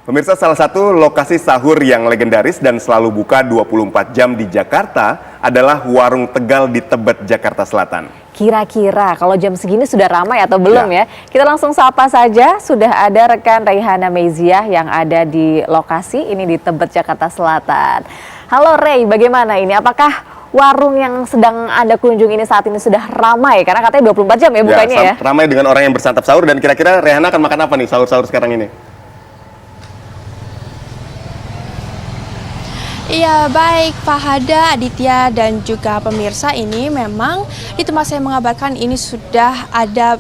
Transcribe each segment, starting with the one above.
Pemirsa, salah satu lokasi sahur yang legendaris dan selalu buka 24 jam di Jakarta adalah Warung Tegal di Tebet, Jakarta Selatan. Kira-kira kalau jam segini sudah ramai atau belum ya? Kita langsung sapa saja, sudah ada rekan Reihana Meziah yang ada di lokasi ini di Tebet, Jakarta Selatan. Halo Rey, bagaimana ini? Apakah warung yang sedang Anda kunjungi ini saat ini sudah ramai? Karena katanya 24 jam ya bukanya ya? Ramai dengan orang yang bersantap sahur, dan kira-kira Reihana akan makan apa nih sahur-sahur sekarang ini? Iya, baik Pak Hada, Aditya, dan juga pemirsa, ini memang di tempat saya mengabarkan ini sudah ada,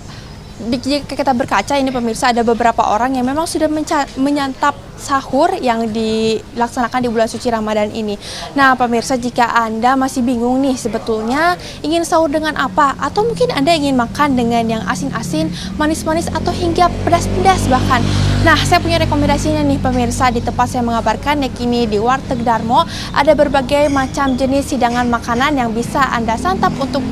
jika kita berkaca ini pemirsa, ada beberapa orang yang memang sudah menyantap sahur yang dilaksanakan di bulan suci Ramadan ini. Nah pemirsa, jika Anda masih bingung nih sebetulnya ingin sahur dengan apa, atau mungkin Anda ingin makan dengan yang asin-asin, manis-manis, atau hingga pedas-pedas bahkan. Nah saya punya rekomendasinya nih pemirsa, di tempat saya mengabarkan yakini di Warteg Darmo ada berbagai macam jenis hidangan makanan yang bisa Anda santap untuk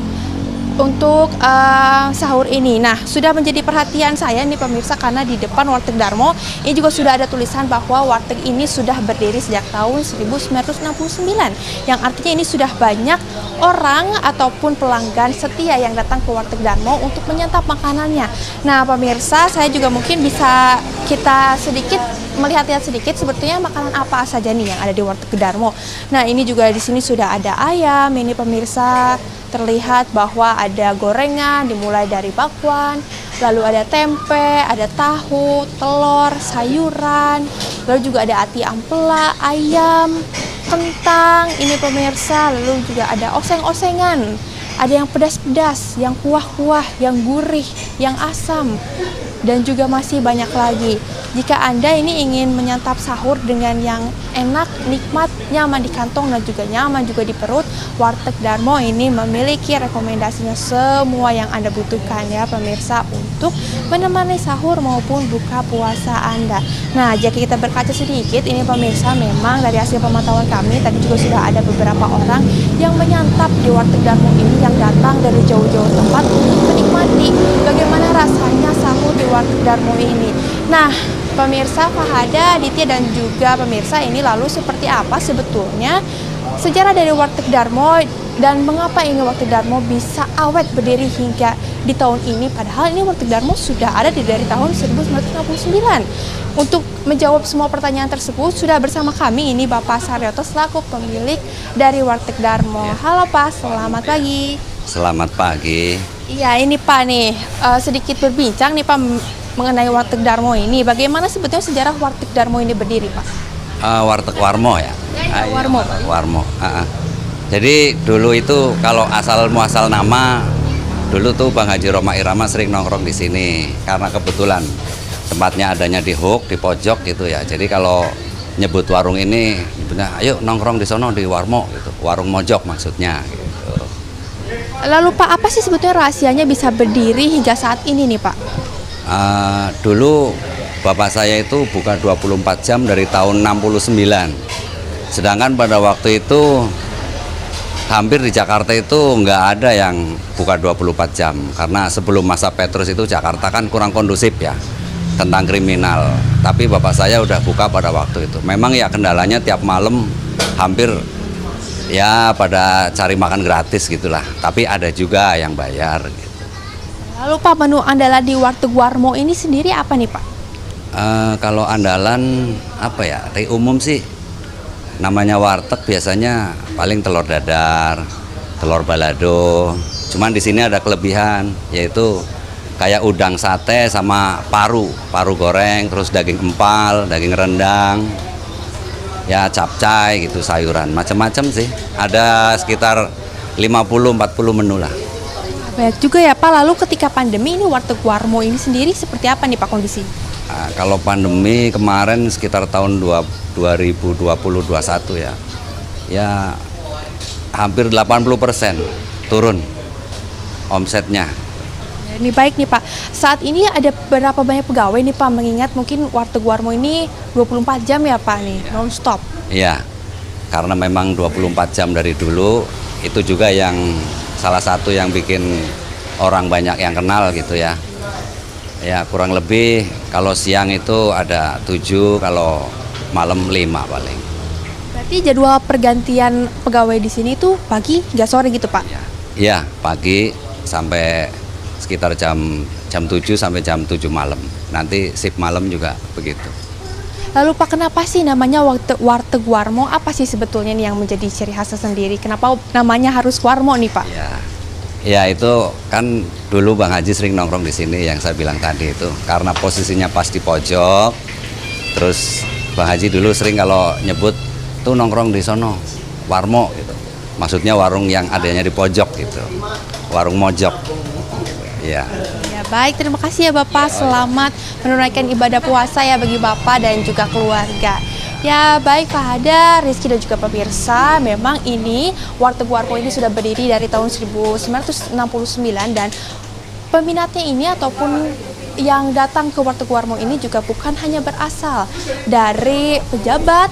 sahur ini. Nah, sudah menjadi perhatian saya nih pemirsa, karena di depan Warteg Darmo ini juga sudah ada tulisan bahwa warteg ini sudah berdiri sejak tahun 1969, yang artinya ini sudah banyak orang ataupun pelanggan setia yang datang ke Warteg Darmo untuk menyantap makanannya. Nah pemirsa, saya juga mungkin bisa kita sedikit melihat-lihat sedikit sebetulnya makanan apa saja nih yang ada di Warteg Darmo. Nah ini juga di sini sudah ada ayam ini pemirsa. Terlihat bahwa ada gorengan dimulai dari bakwan, lalu ada tempe, ada tahu, telur, sayuran, lalu juga ada ati ampela, ayam, kentang, ini pemirsa, lalu juga ada oseng-osengan, ada yang pedas-pedas, yang kuah-kuah, yang gurih, yang asam, dan juga masih banyak lagi. Jika Anda ini ingin menyantap sahur dengan yang enak, nikmat, nyaman di kantong dan juga nyaman juga di perut, Warteg Darmo ini memiliki rekomendasinya semua yang Anda butuhkan ya pemirsa, untuk menemani sahur maupun buka puasa Anda. Nah, jika kita berkaca sedikit ini pemirsa, memang dari hasil pemantauan kami tadi juga sudah ada beberapa orang yang menyantap di Warteg Darmo ini, yang datang dari jauh-jauh tempat untuk menikmati bagaimana rasanya sahur di Warteg Darmo ini. Nah pemirsa, Fahada, Aditya, dan juga pemirsa, ini lalu seperti apa sebetulnya sejarah dari Warteg Darmo dan mengapa ini Warteg Darmo bisa awet berdiri hingga di tahun ini, padahal ini Warteg Darmo sudah ada dari tahun 1969. Untuk menjawab semua pertanyaan tersebut sudah bersama kami ini Bapak Saryoto selaku pemilik dari Warteg Darmo. Halo Pak, selamat pagi. Selamat pagi. Iya ini Pak nih, sedikit berbincang nih Pak mengenai Warteg Darmo ini. Bagaimana sebetulnya sejarah Warteg Darmo ini berdiri, Pak? Warteg Warmo ya? Warmo. Warmo. Jadi dulu itu kalau asal muasal nama, dulu tuh Bang Haji Roma Irama sering nongkrong di sini karena kebetulan tempatnya adanya di hook, di pojok gitu ya. Jadi kalau nyebut warung ini, nyebutnya ayo nongkrong di sono di Warmo gitu. Warung mojok maksudnya gitu. Lalu Pak, apa sih sebetulnya rahasianya bisa berdiri hingga saat ini nih, Pak? Dulu bapak saya itu buka 24 jam dari tahun 69. Sedangkan pada waktu itu hampir di Jakarta itu nggak ada yang buka 24 jam. Karena sebelum masa Petrus itu Jakarta kan kurang kondusif ya tentang kriminal. Tapi bapak saya udah buka pada waktu itu. Memang ya kendalanya tiap malam hampir ya pada cari makan gratis gitulah. Tapi ada juga yang bayar gitu. Lalu Pak, menu andalan di Warteg Warmo ini sendiri apa nih Pak? Kalau andalan apa ya? Umum sih namanya warteg biasanya paling telur dadar, telur balado. Cuman di sini ada kelebihan yaitu kayak udang sate sama paru goreng, terus daging empal, daging rendang, ya capcay gitu, sayuran macam-macam sih. Ada sekitar 50-40 menu lah. Baik juga ya Pak, lalu ketika pandemi ini Warteg Warmo ini sendiri seperti apa nih Pak kondisi? Kalau pandemi kemarin sekitar tahun 2020-2021 ya hampir 80% turun omsetnya. Ini baik nih Pak, saat ini ada berapa banyak pegawai nih Pak, mengingat mungkin Warteg Warmo ini 24 jam ya Pak nih, non stop. Iya, karena memang 24 jam dari dulu, itu juga yang salah satu yang bikin orang banyak yang kenal gitu ya. Ya kurang lebih kalau siang itu ada 7, kalau malam 5 paling. Berarti jadwal pergantian pegawai di sini tuh pagi nggak sore gitu Pak? Iya, pagi sampai sekitar jam 7 sampai jam 7 malam. Nanti shift malam juga begitu. Lalu Pak, kenapa sih namanya Warteg Warmo? Apa sih sebetulnya nih yang menjadi ciri khasnya sendiri? Kenapa namanya harus Warmo nih Pak? Ya itu kan dulu Bang Haji sering nongkrong di sini yang saya bilang tadi itu. Karena posisinya pas di pojok. Terus Bang Haji dulu sering kalau nyebut tuh nongkrong di sono, Warmo gitu. Maksudnya warung yang adanya di pojok gitu. Warung mojok. Ya. Ya baik, terima kasih ya Bapak. Selamat menunaikan ibadah puasa ya bagi Bapak dan juga keluarga. Ya baik Pak Hadar, Rizky dan juga pemirsa, memang ini Warteg Warmo ini sudah berdiri dari tahun 1969 dan peminatnya ini ataupun yang datang ke Warteg Warmo ini juga bukan hanya berasal dari pejabat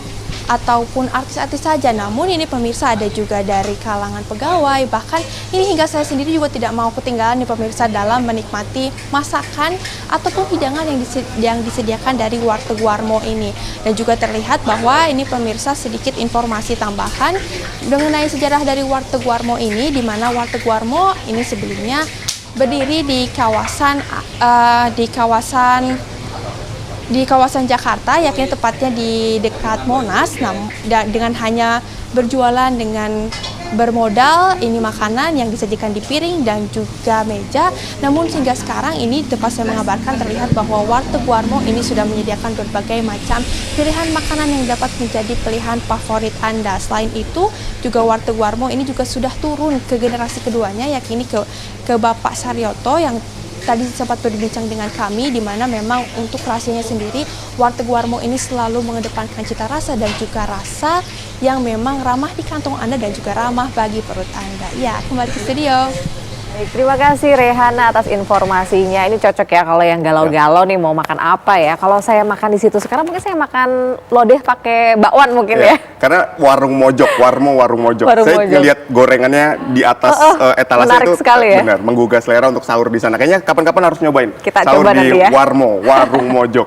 ataupun artis-artis saja, namun ini pemirsa ada juga dari kalangan pegawai, bahkan ini hingga saya sendiri juga tidak mau ketinggalan nih pemirsa dalam menikmati masakan ataupun hidangan yang disediakan dari Warteg Warmo ini. Dan juga terlihat bahwa ini pemirsa sedikit informasi tambahan mengenai sejarah dari Warteg Warmo ini, di mana Warteg Warmo ini sebelumnya berdiri di kawasan Jakarta, yakni tepatnya di dekat Monas, dengan hanya berjualan dengan bermodal ini makanan yang disajikan di piring dan juga meja. Namun hingga sekarang ini tempat saya mengabarkan terlihat bahwa Warteg Warmo ini sudah menyediakan berbagai macam pilihan makanan yang dapat menjadi pilihan favorit Anda. Selain itu juga Warteg Warmo ini juga sudah turun ke generasi keduanya, yakni ke Bapak Saryoto yang tadi sempat berbincang dengan kami, di mana memang untuk rasanya sendiri Warteg Warmo ini selalu mengedepankan cita rasa dan juga rasa yang memang ramah di kantong Anda dan juga ramah bagi perut Anda. Ya, kembali ke studio. Baik, terima kasih Rehana atas informasinya. Ini cocok ya kalau yang galau-galau nih mau makan apa ya. Kalau saya makan di situ sekarang mungkin saya makan lodeh pakai bakwan mungkin ya. Karena warung mojok, warung mojok. Warung Saya mojok. ngeliat gorengannya di atas etalase menarik itu sekali ya. benar menggugah selera untuk sahur di sana. Kayaknya kapan-kapan harus nyobain Kita sahur coba di nanti ya. warung mojok.